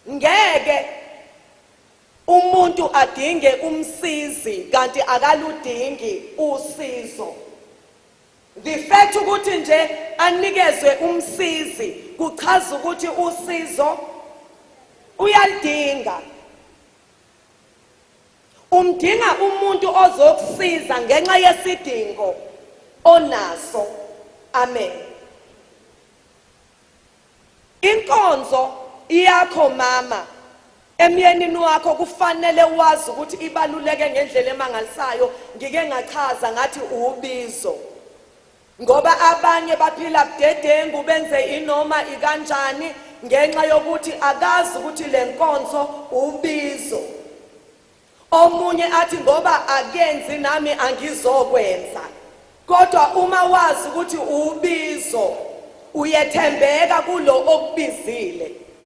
ngeke umuntu adinge umsizi kanti akaludingi usizo. The fact ukuthi nje anikezwe umsizi kuchaza ukuthi usizo uyalidinga. Umdinga umuntu ozokusiza ngenxa yesidingo onaso. Amen. Inkonzo yakho mama emyenini wakho kufanele wazi ukuthi ibaluleke ngendlela emangalisayo. Ngike ngachaza ngathi ubizo. Ngoba abanye baphila budedengu benze inoma ikanjani ngenxa yokuthi akazi ukuthi le nkonzo ubizo. Omunye athi ngoba akenzi nami angizokwenza. Kodwa uma wazi ukuthi ubizo uyethembeka kulo okubizile.